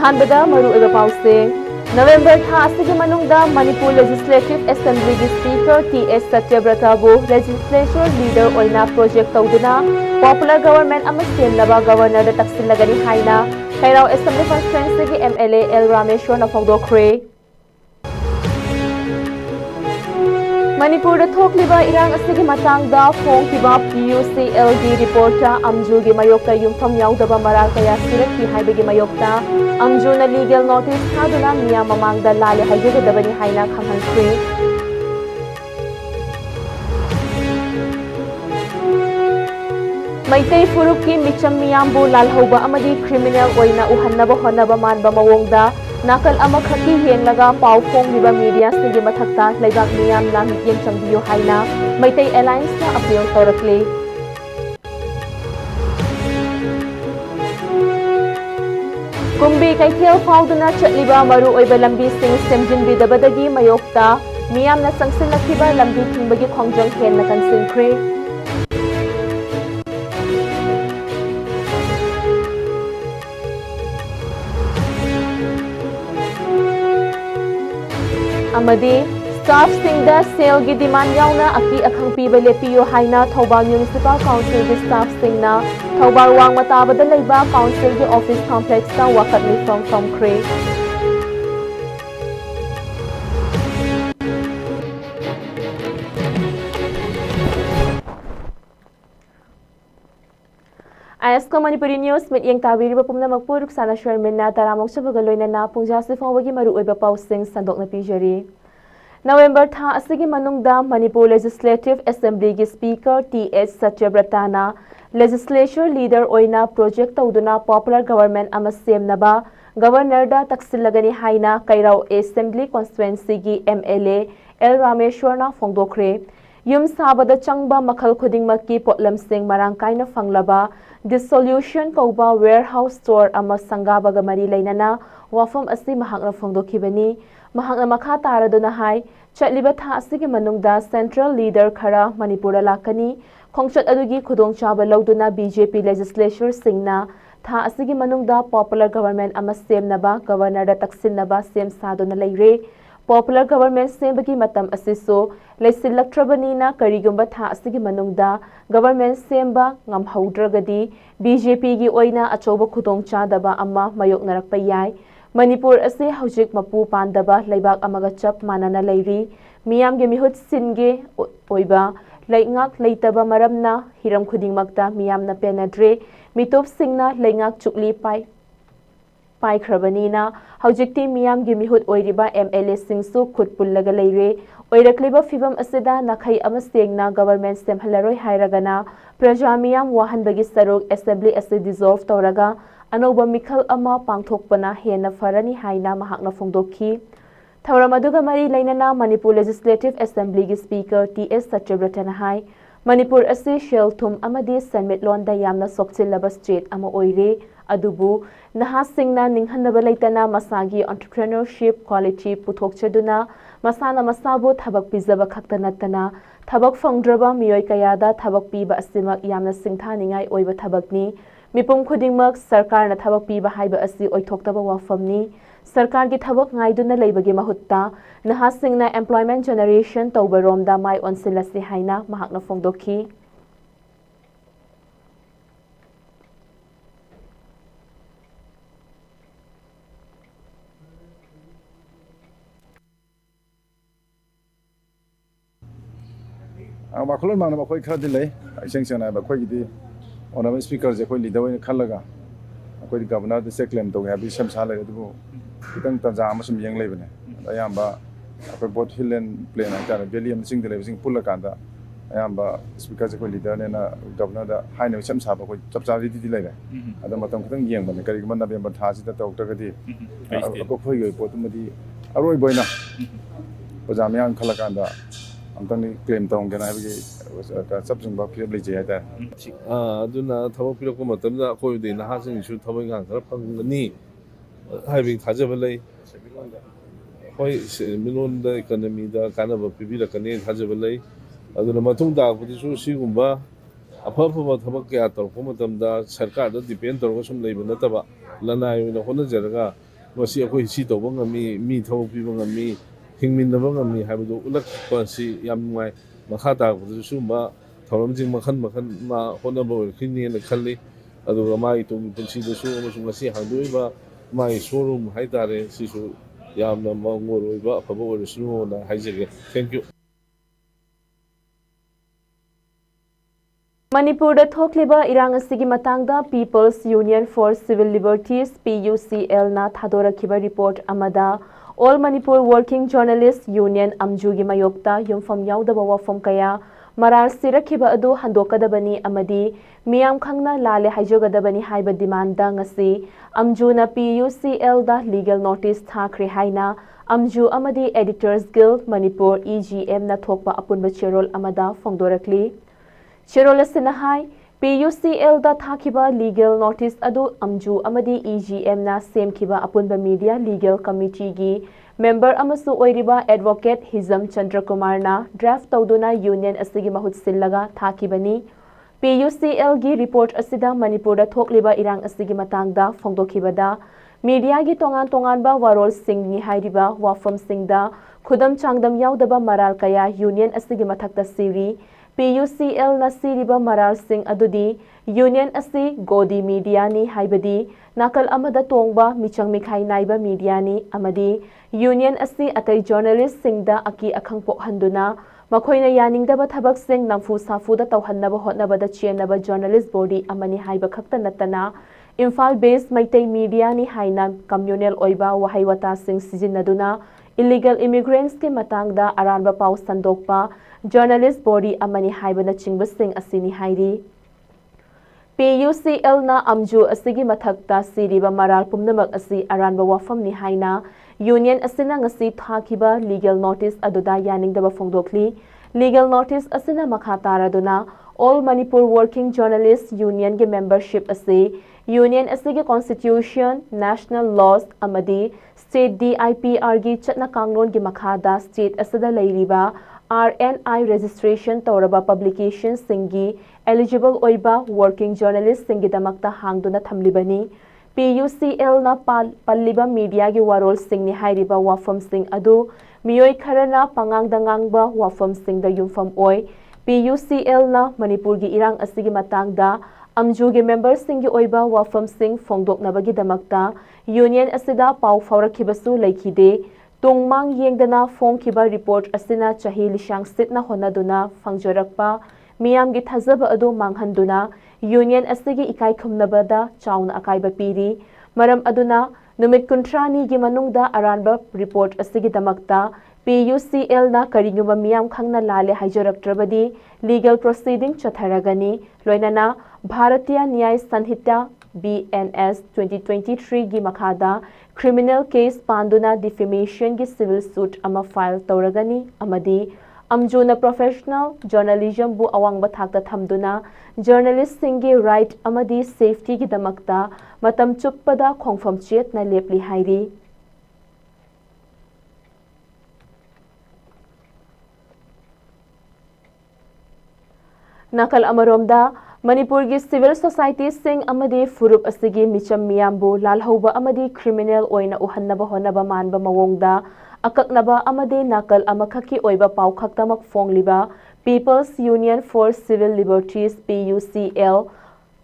अहानबदा मरुअब पाउसें नवंबर था असगे मनुंगदा मणिपुर लेजिस्लेटिव असेंबली की स्पीकर टी.एस. सत्यव्रता बो लेजिस्लेचर लीडर ओइना प्रोजेक्ट तौदुना पॉपुलर गवर्नमेंट अमा सेमनबा गवर्नर दा तक्सिलगनी हाइना कैराव असेंबली कॉन्स्टिट्यूएंसी की एमएलए एल रामेश्वर न फोंदोखरे मणिपुर थोकलिबा इरांग असगी मतंगदा फोंगतिबा PUCL की रिपोर्टा अमजू की मयोक्ता युमफम याउदबा मराल कया सिरक्ति हाइबगी मयोक्ता अमजूना लीगल नोटिस थादुना मिया ममांगदा लाले हाइजगदबनी हाइना खंगहनख्रे मैतई फुरुक की मिचम मियामबु लालहौबा अमदी क्रिमिनल ओइना उहन्नबा होनबा मानबा मवोंगदा नाकल अमा खकी हेंलगा पाव फोंगलिबा मीडिया सिंगे मथक्ता लेबाक मियामना मियें चंगबियो हाइना मैतई एलायंस ना अपील तौरकले कुंबी कैथेल फाउदुना चटलिबा मरु ओइबा लंबी सिंग सेमजिनबिदबदगी मयोक्ता मियामना संगसिनलखिबा लंबी थिंबगी खोंजंग हेंना कंसिनख्रे अमदी स्टाफ सिंगदा सेल की डिमांड याउना अकी अखंग पीबा लेपियो हाइना थौबाल म्युनिसिपल काउंसिल की स्टाफ सिंगना थौबाल वांग मताबदा लेबा काउंसिल के ऑफिस कॉम्प्लेक्स का वखत मिफम फमख्रे ISCOM मणिपुरी न्यूज़ मिटिंग ताबीरिबा पुमनमक रुक्साना शर्मिना तरामोक सबगा लोइनना पुंजासे फावगी मरुओइबा पाउसिंग संदोकना पीजरी नवंबर था असगी मनुंगदा मणिपुर लेजिस्लेटिव असेंबली की स्पीकर टी.एस. सत्यव्रताना लेजिस्लेचर लीडर ओइना प्रोजेक्ट तौदुना पॉपुलर गवर्नमेंट अमा सेमनबा गवर्नर दा तक्सिलगनी हाइना कैराव असेंबली कॉन्स्टिट्यूएंसी की एमएलए एल रामेश्वर फोंदोखरे युम साबदा चंगबा मखल खुदिंगमकी पोटलमसिंग मरांग काइना फंगलबा डिसोल्यूशन कौबा वेयरहाउस स्टोर अमा संगाबगा मरी लेनना वाफम असि महांगना फोंदोखिबनी महांगना मखा तारदुना हाई चटलिबा था असि मनुंगदा सेंट्रल लीडर खरा मणिपुर लाकनी खोंगचट अदुगी खुदोंचाबा लौदुना बीजेपी लेजिस्लेचर सिंगना था असि मनुंगदा पॉपुलर गवर्नमेंट अमा सेमनबा गवर्नर दा तक्सिनबा सेम सादुना लेरे पॉपुलर गवर्नमेंट सेमबगी मतम असिसो लेसिलक्ट्रबनीना करिगुंबा था असि मनुंगदा गवर्नमेंट सेमबा ngamhaudragadi बीजेपी की ओइना अचौबा खुदोंचादबा अमा मायोकनरकपा याय मणिपुर असे हौजिक मपू पांदबा लेबाक अमगा चप मानना लेरी मियाम के मिहुत सिनगे ओइबा लेंगाक लेतबा मरमना हिरम खुदिंगमक्ता मियामना पेनद्रे मितोप सिंगना लेंगाक चुकली पाइख्रबनीना हौजिकती मियाम की मिहुत ओइरिबा एमएलए सिंगसु खुद पुल्लगा लेरे ओइरक्लिबा फिबम असेदा नखै अमा सेंगना गवर्नमेंट सेमहलरोय हाइरगना प्रजा मियाम वाहनबगी सरुक असेंबली असे डिसॉल्व तौरगा अनौबा मिखल अमा पांगथोकपना हेना फरनी हाइना महाकना फोंदोखी थौरम अदुगा मरी लेनना मणिपुर लेजिस्लेटिव असेंबली की स्पीकर टी.एस. सत्यव्रतना हाई मणिपुर असे शेल थुम अमदी सनमिटलोंदा यामना सोक्सिलबा स्टेट अमा ओइरे अदुबु नहासिंगना निंहनबा लेतना मसागी एंटरप्रेन्योरशिप क्वालिटी पुथोकचदुना मसाना मसाबु थबक पिजबा खक्ता नतना थबक फंगद्रबा मियोय कयादा थबक पीबा असिमक यामना सिंथानिंगाय ओइबा थबकनी मिपुम खुदिंगमक सरकार न थबक पीबा हाइबा असि ओइथोक्तबा वाफमनी सरकार की थबक गाइदुना लेबगी महुत्ता नहासिंगना एम्प्लॉयमेंट जनरेशन तौबरोमदा माय ओनसिलसि हाइना महाकना फोंदोखी वाखलोन मांगना बखोय खरदि लै आइसेंग सेना बखोयगिदि ओनम स्पीकर जे खोय लीडर ओइन खलगा अखोय गवर्नर द से क्लेम तौगे हाबि समसा लै दुबो खितंग तजा अमसुम यंग लैबने अयाम्बा अखोय बोट हिल एंड प्लेन आइतार बेलियम सिंग दे लैबिसिंग पुल्ला कांदा अयाम्बा स्पीकर जे खोय लीडर नेना गवर्नर द हाइना समसा बखोय चपचारि दि लैरे अदा मतम खितंग यंग बने करि गमन नवेम्बर थासि द तौतगदि अखोय गय पोतुमदि अरोय बोयना पजामयान खला कांदा अमतंग क्लेम तौंगे ना हाबि सबजंबा फिर लेजे हायता अदुना थबक पिरक मतमदा अखोयदि नहासिंसु थबक गां खरा फंगनी हाबि थाजबा लै होय मिलोनदा इकोनॉमी दा कानबा पिबिरकने थाजबा लै अदुना मतुंग दाखुदिसु सिगुंबा अफफबा थबक क्या तौरक मतमदा सरकार दा depend तौरक sum lab नतबा लनाय ओइना होनजरगा ngasi akoi si tawba ngami mi thawak piba ngami hingminnaba ngami haibadu ulakpa si yam ngai makha taakbadu sumba thawramjing makhan ma honaba oirkhini na khalli aduga mai tung punsidasu amasung ngasi hangdoiba mai showroom haitare sisu yamna mangoroiba afaba oirasunu na haijage. Thank you. Manipur thokliba irang asigi matangda People's Union for Civil Liberties PUCL na thadora report amada All Manipur Working Journalists Union amjugi mayokta yumfam yaudaba wafam kaya maral sirakhiba adu handokadabani amadi miyam khangna lale haijogadabani haiba demanda ngasi amjuna PUCL da legal notice thakre haina amju amadi Editors Guild Manipur EGM na thokpa apunba cherol amada fongdorakli. Cherol Sinahai, PUCL da thakiba legal notice adu amju amadi EGM na same kiba apunba media legal committee gi member amasu oiriba advocate Hizam Chandra Kumar na draft tawduna union asigi mahut sillaga thakibani. PUCL gi report asida Manipur da thokliba irang asigi matangda fongdokibada media gi tongan ba warol sing ni hairiba wafam singda khudam changdam yaudaba maral kaya union asigi mathakta siri PUCL na siriba maral sing adudi union asi godi media ni haibadi nakal amada tongba michang mikhai naiba media ni amadi union asi atai journalist singda aki akhangpok handuna makhoina yaningdaba thabak sing namfu safu da tawhannaba hotnaba da chenaba journalist body amani haiba khakta natana imphal based Meitei media ni haina communal oiba wahaiwata sing sijinnaduna illegal immigrants ke matangda aranba pau sandokpa journalist body amani haibana chingba sing asini hairi. PUCL na amju asigi mathakta siriba maral pumnamak asi aranba wafam ni haina union asina ngasi thakiba legal notice aduda yaningdaba fongdokli. Legal notice asina makhataraduna All Manipur Working Journalists Union ge membership asi union asigi constitution national laws amadi state DIPR gi chatna kanglon gi makhada state asada leiriba RNI registration Tauraba publication singi eligible oiba working journalist singi damakta hangduna thamlibani. PUCL na palliba media gi warol singni hairiba wafam sing adu miyoi kharana pangangdangangba wafam singda yumfam oi. PUCL na Manipur gi irang asigi matangda amju gi members singi oiba wafam sing fongdoknabagi damakta union asida pau faurakhibasu laikhide. Tungmang yengdana fong kiba report asina chahi lishang sitna honaduna fangjorakpa miyam gi thazaba adu manghanduna union asigi ikai khumnabada chauna akaiba piri maram aduna numit kuntrani gi manungda aranba report asigi damakta PUCL na karinguma miyam khangna lale haijoraktrabadi legal proceeding chatharagani loinana Bharatiya Nyay Sanhita BNS 2023 gi makhada criminal case panduna defamation gi civil suit ama file tauragani amadi amjuna professional journalism bu awangba thakta thamduna journalist singi right amadi safety gi damakta matam chuppada khongfam chet na lepli hairi. Nakal amaromda Manipur gi civil society sing amadi furup asigi micham miyambu lalhauba amadi criminal oina uhannaba honaba manba mawongda akaknaba amadi nakal amakhaki oiba paukhaktamak fongliba People's Union for Civil Liberties PUCL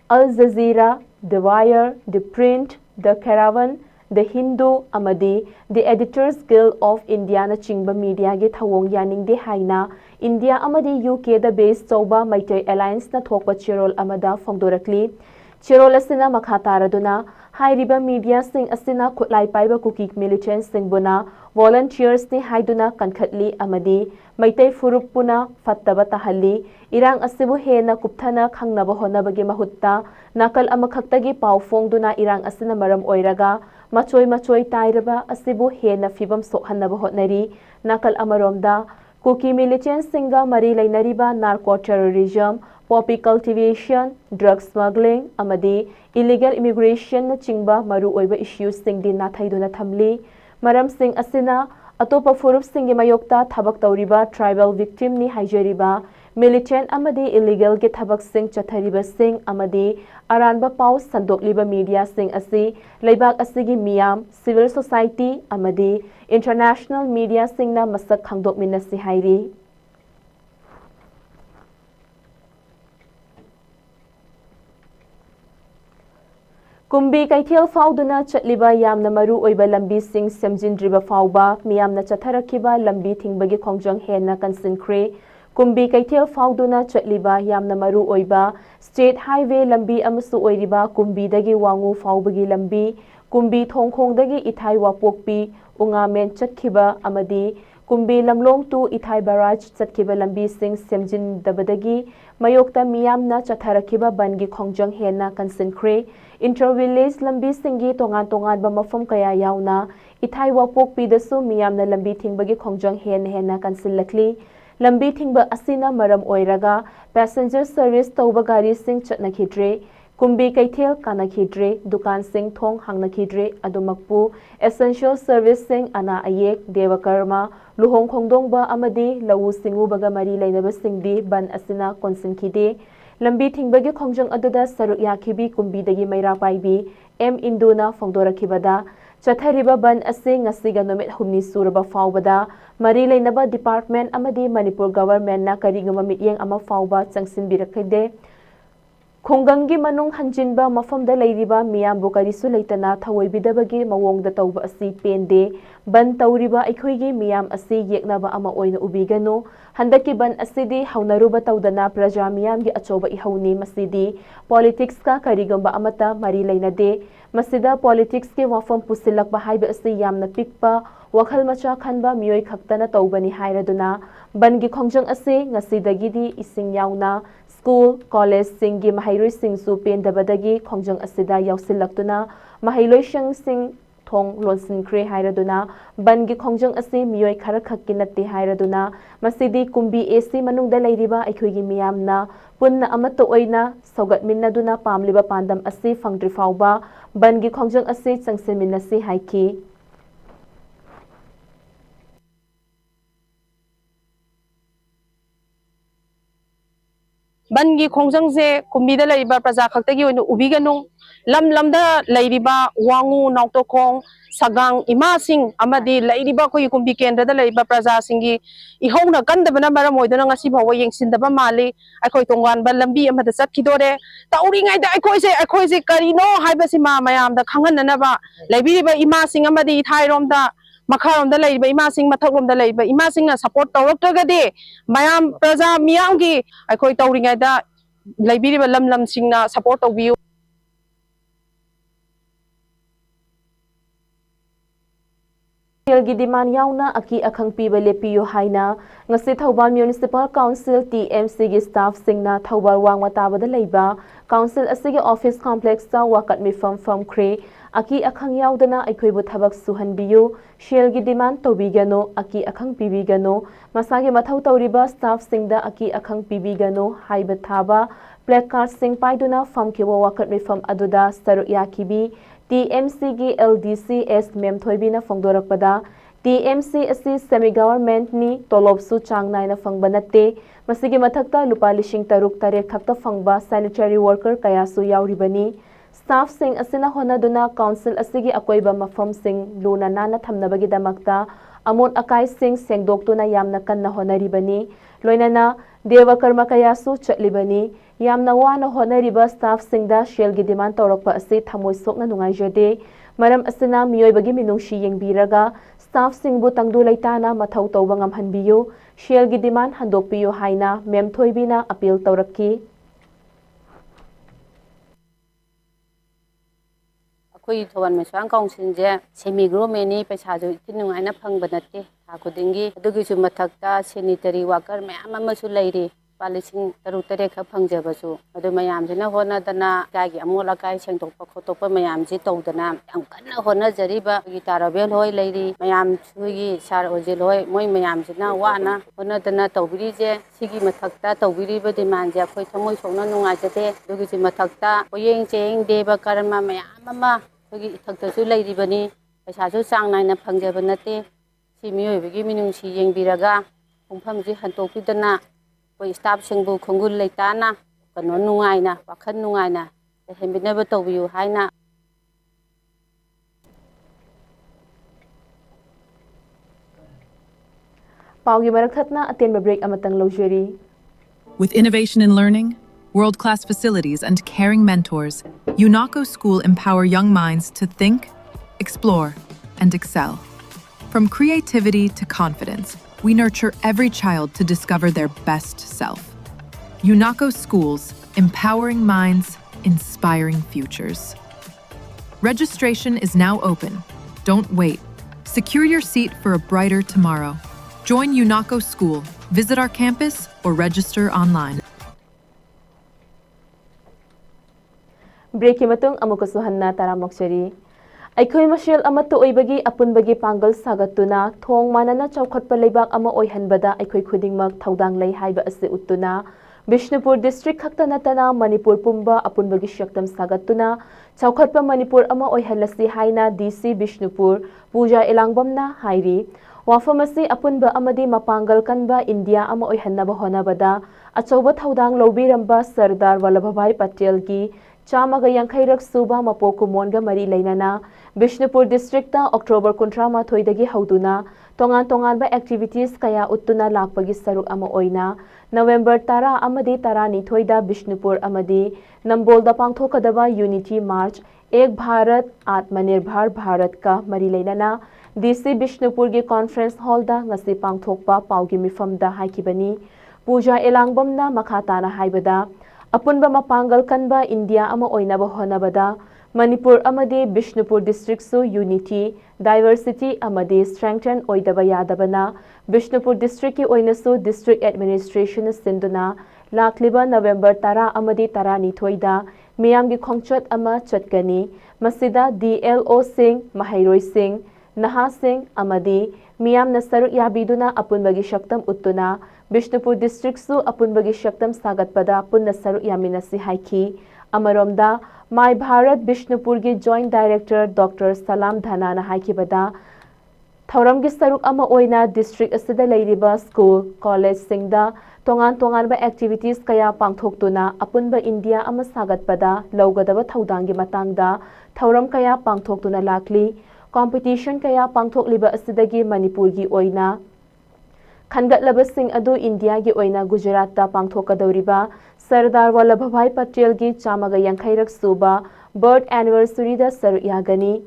Al Jazeera, The Wire, The Print, The Caravan, The Hindu amadi The Editors Guild of India na chingba media gi thawong yaningde haina India amadi UK da base tawba Meitei Alliance na thokpa cherol amada fongdorakli. Cherol asina makhataraduna hairiba media sing asina khutlai paiba kuki militants sing buna volunteers ni haiduna kankhatli amadi Meitei furup puna fattaba tahalli irang asibu hena kupthana khangnaba honabagi mahutta nakal amakhaktagi pau fongduna irang asina maram oiraga machoi tairaba asibu hena fibam sokhannaba hotnari nakal amaromda Kuki militants singa mari lainariba narco terrorism, poppy cultivation, drug smuggling, amadi illegal immigration na chingba maru oiba issues sing din nathaiduna thamli. Maram sing asina atopa furup singi mayokta thabak tauriba tribal victim ni haijariba militant amadi illegal ge thabak sing chathariba sing amadi aranba paw sandokliba media sing asi leibak asigi miyam civil society amadi international media sing na masak khangdokminasi hairi Kumbi Kaithel Fauduna Chatliba Yamna Maru Oiba Lambi Sing Semjindriba Fauba Miyamna Chatharakiba Lambi Thingbagi Khongjang Henna Kansinkre Kumbi Kaithel Fauduna Chatliba Yamna Maru Oiba State Highway Lambi Amasu Oiriba Kumbi Dagi Wangu Faubagi Lambi Kumbi Thongkhong Dagi Ithai Wapokpi Ungamen Chatkiba Amadi Kumbi Lamlong tu Ithai Barrage Chatkiba Lambi Sing Semjindabadagi Mayokta Miyamna Chatharakiba Bangi Khongjang Henna Kansinkre Inter-village lambi singi tongan ba mafam kaya yauna ithai wapok pidasu miyamna lambi thingbagi khongjang henna kansilakli lambi thingba asina maram oiraga passenger service tawba gari sing chatnakhidre kumbi kaithel kanakhidre dukan sing thong hangnakhidre adumakpu essential service sing ana ayek devakarma luhong khongdongba amadi lawu singu baga mari leinaba singdi ban asina konsinkhide Lambi Thingbagi Khongjang aduda saruk yakhibi kumbidagi maira paibi M Induna Fongdorakibada Chathariba ban ase ngasiga nomit humni suraba faubada mari leinaba department amadi Manipur government na karigama mityeng ama fauba changsinbirakhide Khongangi manung hanjinba mafamda leiriba miyambu karisu leitana thawoibidabagi mawongda tawba asi pende ban tawriba aikhoigi miyam asi yeknaba ama oina ubigano handaki ban asidi haunaruba tawdana praja miyamgi achoba ihauni masidi politics ka karigamba amata mari leinade masida politics ke wafam pusilakba haiba asi yamna pikpa wakhal macha khanba miyoi khaktana tawbani hairaduna bangi khongjang ase ngasidagidi ising yauna School, college, singi mahayloi singsu pendabadagi khongjang asida yausilaktuna mahayloi sing thong lonsinkre hairaduna bangi khongjang ase miyoi khara khakki natte hairaduna masidi kumbi AC manungda leiriba aikhoigi miyamna punna amato oina saugatminnaduna pamliba pandam ase fangdri fauba bangi khongjang ase changsinminnasi haiki Bangi khongjang se kumbida laiba praja khaktagi oinu ubiganu lamda lairiba wangu nautokong sagang ima sing amadi lairiba khoi kumbi kendra da laiba praja singi ihongna kandabana maram oidana ngasi bawa yengsindaba mali akhoi tongan ba lambi amada chatkidore tauringai da akhoi se karino haibasi ma mayam da khanganna ba laibiriba ima sing amadi thairom da Makarom da laiba ima sing mathakom da laiba ima sing na support tawraktagade mayam praja miyam gi akhoi tawringai da laibiriba lam sing na support tawbiu Gi demand yauna aki akhang piba lepiyo haina ngasi Thobal Municipal Council TMC gi staff singna Thobal wangwa tabada leiba council asigi office complex ta wakat mi firm kre aki akhang yaudana aikhoibu thabak suhanbiyu shell gi demand tobigano aki akhang pibigano masagi mathau tawriba staff singda aki akhang pibigano haiba thaba placard sing paiduna firm ki wakat mi firm aduda saru yakibi TMC gi LDCS memthoibina fongdorakpada TMC asi semi government ni tolob su changnaina fangbanate masigi mathakta lupa lishing taruk tare khakta fangba sanitary worker kaya su yauribani staff sing asina honaduna council asigi akoiba mafam sing luna nana thamnabagi damakta amon akai sing sengdoktuna yamna kanna honaribani loinana dewa karma kaya su chatlibani yamna wana honariba staff singda shell gi demand tawrakpa ase thamoi sokna nungaijade maram asina miyoibagi minungshi yengbiraga staff singbu tangdu laitana mathau tawba ngamhanbiyo shell gi demand handokpiyo haina memthoibina appeal tawrakki akoi thoban mesang council je semi government paisa jo tinungaina phangba natte tha khudingi adugi su mathakta sanitary worker mayam amasu leiri Palising tarutare ka phangjabasu adu mayam jina hona dana kagi amola kai sengtokpa khotokpa mayam ji tawdana yam kanna hona jariba gi tarabel hoi leiri mayam sugi sar ojil hoi moi mayam jina wana hona dana tawbiri je sigi mathakta tawbiri ba demand ja khoi thamoi sokna nunga jate dugi ji mathakta oyeng cheng deba karma mayam ama khogi ithakta su leiri bani paisa su sang naina phangjabanate si miyoi bagi minung si yengbiraga khongpham ji hantokpidana ꯑꯩꯈꯣꯏ ꯁ꯭ꯇꯥꯐꯁꯤꯡꯕꯨ ꯈꯣꯡꯒꯨꯜ ꯂꯩꯇꯥꯅ ꯀꯩꯅꯣ ꯅꯨꯡꯉꯥꯏꯅ ꯋꯥꯈꯜ ꯅꯨꯡꯉꯥꯏꯅ ꯂꯩꯍꯟꯕꯤꯅꯕ ꯇꯧꯕꯤꯌꯨ ꯍꯥꯏꯅ ꯄꯥꯎꯒꯤ ꯃꯔꯛ ꯊꯠꯅ ꯑꯇꯦꯟꯕ ꯕ꯭ꯔꯦꯛ ꯑꯃꯇꯪ ꯂꯧꯖꯔꯤ. With innovation in learning, world-class facilities, and caring mentors, UNACO School empower young minds to think, explore, and excel. From creativity to confidence, we nurture every child to discover their best self. UNACO Schools, empowering minds, inspiring futures. Registration is now open. Don't wait. Secure your seat for a brighter tomorrow. Join UNACO School. Visit our campus or register online. Break matung amukasu hanna taramokchari. Aikoi mashel amatu oibagi apunbagi pangal sagatuna thong manana chawkhatpa leibak ama oihanbada aikoi khudingmak thaudang lei haiba ase uttuna Bishnupur district khakta natana Manipur pumba apunbagi shaktam sagatuna chawkhatpa Manipur ama oihalasi haina DC Bishnupur Puja Elangbamna hairi Wafamasi apunba amadi mapangal kanba India ama oihannaba honabada achauba thaudang lobiramba Sardar Vallabhbhai Patel gi Chamaga Yankairak Suba Mapokumonga Mari Lainana Bishnupur district ta October kuntrama thoidagi hauduna tongan ba activities kaya uttuna lakpagi saruk ama oina November tara amadi tarani thoida Bishnupur amadi Nambolda pangthokadaba Unity March Ek Bharat Atmanirbhar Bharat ka Mari Lainana DC Bishnupur gi conference hall da ngasi pangthokpa paugi mifamda haikibani Puja Elangbamna makhatana haibada Apunba mapangal kanba India ama oinaba honabada Manipur amadi Bishnupur district su unity diversity amadi strengthen oidaba yadabana Bishnupur district ki oinasu district administration sinduna lakliba November tara amadi tarani thoida miyamgi khongchat ama chatkani masida DLO Singh Mahairoi Singh Naha Singh amadi miyam nasaruk yabiduna apunbagi shaktam uttuna Bishnupur district su apunbagi shaktam sagatpada punna saruk yaminasi haiki amaromda My Bharat Bishnupur gi joint director Dr. Salam Dhanana haikibada Thauram gi saruk ama oina district asida leiriba school college singda tongan ba activities kaya pangthoktuna apunba India ama sagatpada laugadaba thaudangi matangda thauram kaya pangthoktuna lakli competition kaya pangthokliba asidagi Manipur gi oina Khangatlaba sing adu India gi oina Gujarat ta pangthokadawriba Sardar Vallabhbhai Patel gi chamaga yankairak suba birth anniversary da saruk yagani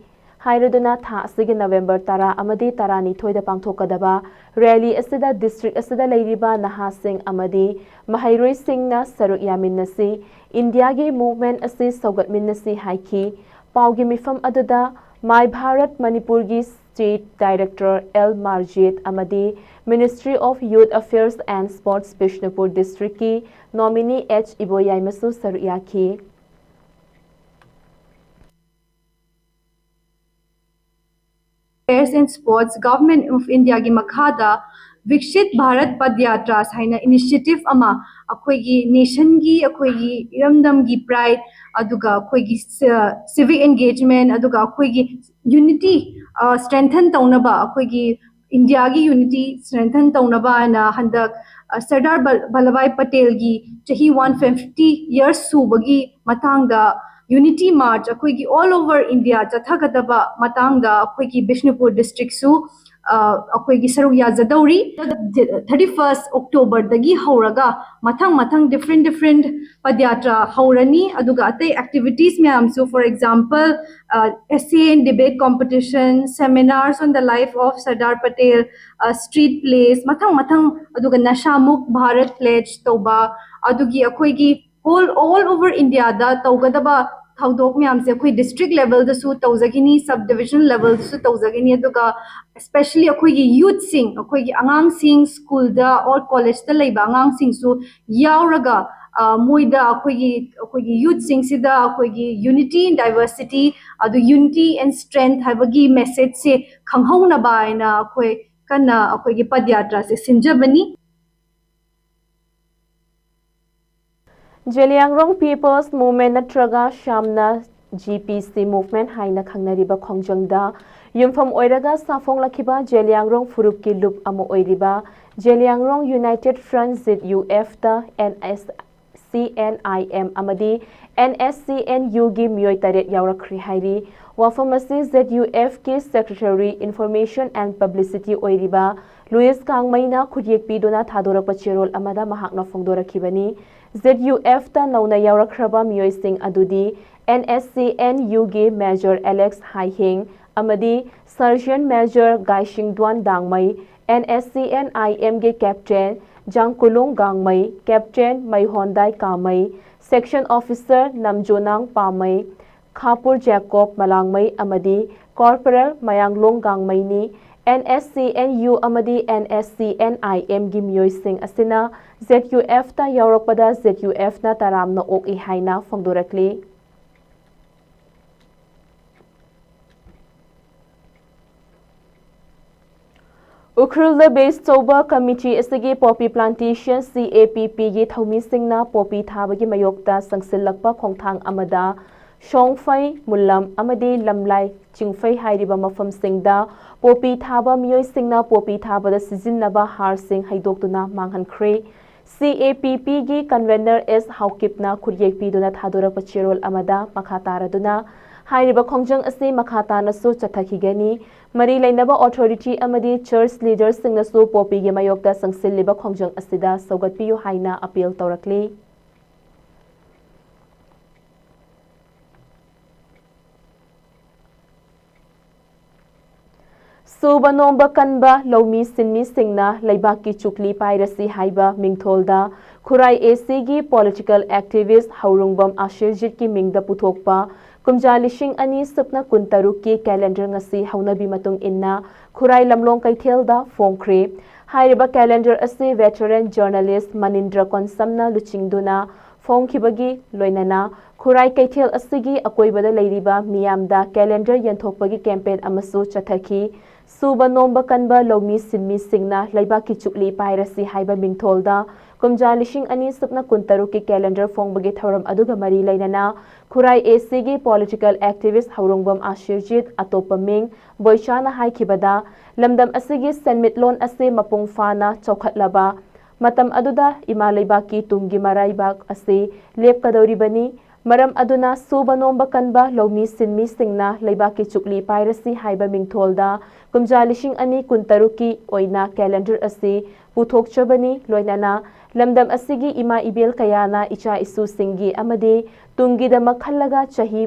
Hairaduna tha asigi November tara amadi tarani thoida pangthokadaba rally asida district asida leiriba Naha Singh amadi Mahairoi Singh na saruk yaminnasi India gi movement asi saugatminnasi haiki paugi mifam aduda My Bharat Manipur gi State Director L. Marjit amadi Ministry of Youth Affairs and Sports Bishnupur District ki nominee H. Iboyaimasu saruyaki. Affairs and Sports Government of India gi makhada Vikshit Bharat Padyatra haina initiative ama akhoi nation gi akhoi iramdam gi pride aduga akhoi civic engagement aduga akhoi unity strengthen taunaba akhoi India gi unity strengthen taunaba na handak Sardar Vallabhbhai Patel gi chahi 150 years subagi matangda Unity March akhoi all over India chathagadaba matangda akhoi Bishnupur district su akhoi saruk yazadauri 31st October dagi hauraga mathang different padyatra haurani aduga atai activities mayam so for example essay and debate competition seminars on the life of Sardar Patel street plays mathang aduga Nashamuk Bharat pledge toba adugi akhoi all over India da taugadaba thaudok myam se akhoi district level da su tauzagini subdivision level da su tauzagini aduga especially akhoi youth sing akhoi angang sing school da or college da leiba angang sing su yauraga moida akhoi youth sing sida akhoi unity and diversity adu unity and strength habagi message se khanghauna ba na akhoi kana akhoi padyatra se sinjabani Jeliangrong People's Movement natraga Shamna GPC Movement haina khangnariba khongjangda yumfam oiraga safong lakhiba Jeliangrong Furup ki loop amo oiriba Jeliangrong United Front ZUF ta NSCNIM amadi NSCNU gi miyoi taret yaurakri hairi wafam asi ZUF ki Secretary Information and Publicity oiriba Louis Kangmaina khudiyek piduna thadorakpa cherol amada mahakna phongdorakhibani ZUF ta nauna yaurakraba miyoi sing adudi NSCNU gi Major Alex Haihing amadi Sergeant Major Gaishing Duan Dangmai NSCNIM ge Captain Jangkulung Gangmai Captain Maihondai Kamai Section Officer Namjonang Pamai Khapur Jacob Malangmai amadi Corporal Mayanglong Gangmai ni NSCNU amadi NSCNIM gi miyoi sing asina ZUF ta yaurapada ZUF na taramna ok I haina phongdorakli Ukrulda based Soba Committee asigi poppy plantation CAPP gi thomi singna poppy thabagi mayokta sangsilakpa khongthang amada Shongfai Mulam amadi Lamlai Chingfai hairiba mafam singda poppy thaba miyoi singna poppy thabada sijinnaba har sing haidoktuna manghankhre CAPP gi convener S Haukipna khudiyek piduna thadora pachirol amada makhataraduna hairiba khongjang asi makhatana su chathakigani Mari Lainaba Authority amadi church leaders singna su poppy gi mayokta sangsilliba khongjang asida saugatpiyu haina appeal taurakli Suba nomba kanba lomi sinmi singna laibaki chukli pairasi haiba mingtholda Khurai AC gi political activist Haurungbam Ashirjit ki mingda puthokpa Kumja lishing ani supna kuntaruk ki calendar ngasi haunabi matung inna Khurai lamlong kaithelda phongkhre hairiba calendar asi veteran journalist Manindra Konsamna luchingduna phongkhibagi loinana Khurai kaithel asigi akoibada leiriba miyamda calendar yanthokpagi campaign amasu chathaki Suba nomba kanba lomi sinmi singna laibaki chukli pairasi haiba mingtholda Kumja lishing ani supna kuntaruk ki calendar phongbagi thoram aduga mari lainana Khurai AC gi political activist Haurungbam Ashirjit atopa ming Boichana haikibada lamdam asigi senmitlon ase mapung fana chokhatlaba matam aduda imalaibaki tungi maraibak ase lepkadoribani maram aduna suba nomba kanba lomi sinmi singna laibaki chukli pairasi haiba mingtholda kumja lishing ani kuntaruki oina calendar ase puthokchabani loinana lamdam asigi ima ibel kayana icha isu singi amadi tungi da makhallaga chahi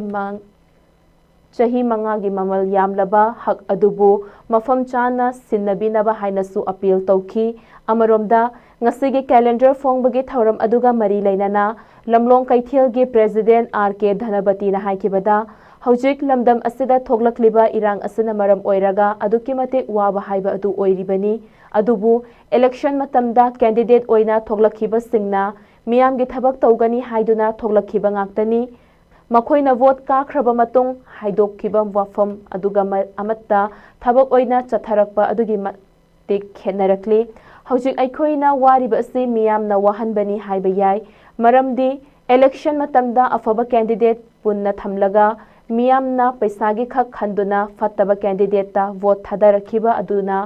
manga gi mamal yamlaba hak adubu mafam chana sinnabinaba hainasu appeal tauki amaromda ngasigi calendar phongbagi thoram aduga mari lainana lamlong kaithel gi president RK Dhanabati na haikibada Hojik lamdam asida thoglakliba irang asina maram oiraga aduki mate waba haiba adu oiribani adubu election matamda candidate oina thoglakhiba singna miyam gi thabak tawgani haiduna thoglakhiba ngaktani makoina vote ka khraba matung haidokhiba wafam aduga amatta thabak oina chatharakpa adugi mate khenarakli hojik aikoina wariba asi miyam na wahanbani haiba yai maramdi election matamda afaba candidate punna thamlaga miyamna paisagi khak khanduna fataba candidate ta vote thadarakhiba aduna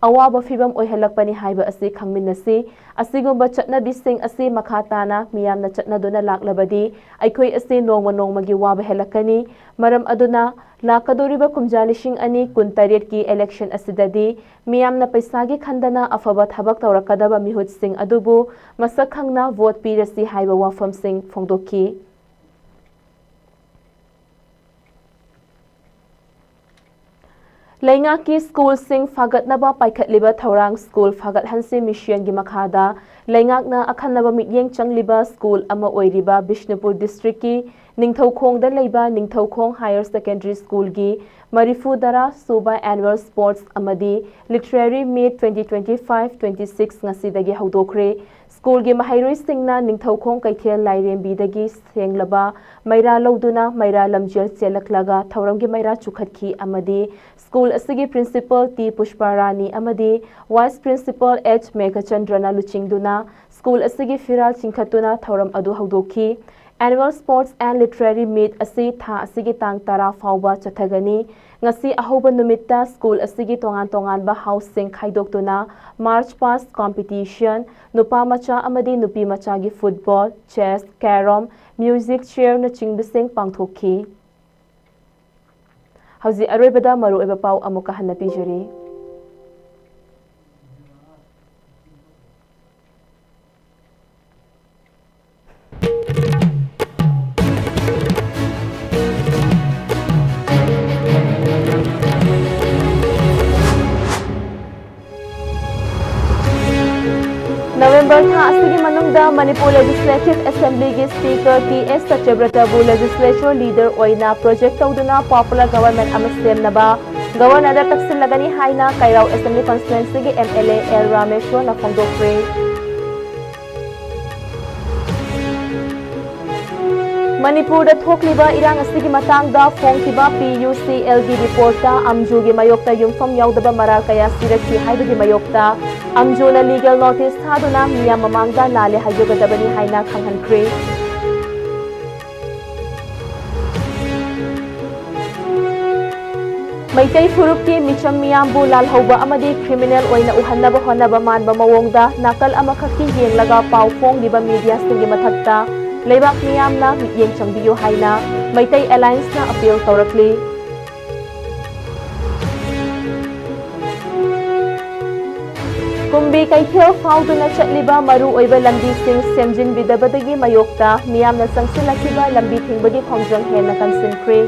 awaba fibam oihalakpani haiba asi khangminasi asigumba chatnabi sing asi makhatana miyamna chatnaduna laklabadi aikoi asi nongmagi waba helakani maram aduna lakadoriba kumjalishing ani kuntaret ki election asidadi miyamna paisagi khandana afaba thabak tawrakadaba mihut sing adubu masak khangna vote pirasi haiba wafam sing phongdoki Lainga ki school sing fagat naba paikat liba thorang school fagat hansi mission gi makhada laingak na akhan naba mityeng changliba school ama oiriba Bishnupur district ki Ningthaukhong da leiba Ningthaukhong higher secondary school gi Marifu dara Suba annual sports amadi literary meet 2025-26 ngasi dagi haudokre school gi mahairoi singna Ningthaukhong kaithel lairembi dagi senglaba maira loduna maira lamjel chelaklaga thauram gi maira chukhatki amadi School asigi principal T Pushparani amadi vice principal H Meghachandrana luchingduna school asigi firal chingkhatuna thauram adu haudoki Annual Sports and Literary Meet asi tha asigi tang tara fauba chathagani ngasi ahoba numitta school asigi tongan ba housing khaidoktuna March Past competition nupa macha amadi nupi macha gi football, chess, carom, music chair na chingbising pangthokhi hauzi aroibada maru eba pau amuka hanapi juri November tha asigi manungda Manipur Legislative Assembly gi Speaker T.S. Sachabratabu Legislature Leader oina project tawduna popular government amasem naba governor da taksil lagani haina Kairao Assembly Constituency gi MLA L Rameshwar na phongdokre Manipur da thokliba irang asigi matangda phongtiba PUCL gi report ta amju gi mayokta yumfam yaudaba maral kaya sirakhi haibagi mayokta amjuna legal notice thaduna miya mamangda nale hayogadabani haina khanghankre Meitei Furup ki micham miyambu lalhauba amadi criminal oina uhannaba honaba manba mawongda nakal amakhaki yenglaga pau phong diba media singi mathakta leibak miyamna miyeng changbiyo haina Meitei Alliance na appeal tawrakli Kumbi kaithel fauduna chatliba maru oiba lambi sing semjin bidabadagi mayokta miyamna sangsilakiba lambi thingbagi khongjang hena kansinkre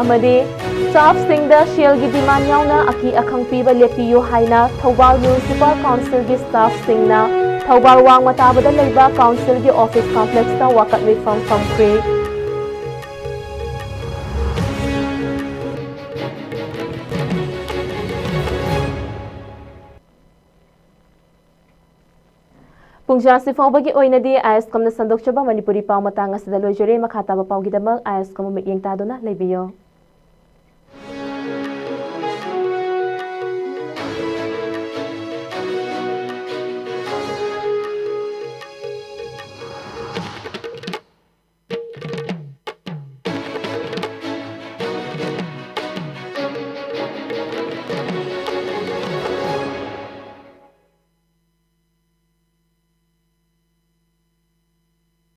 amadi staff singda shell gi demand yauna aki akhang piba lepiyo haina Thobal Municipal Council gi staff singna Thobal wang matabada leiba council gi office complex ta wakat mi from kre Pungja sifawbagi oinadi ISCOM na sandok chaba Manipuri pau matanga sa dalojere makata ba pau gidamag ISCOM mit yeng tadona leibiyo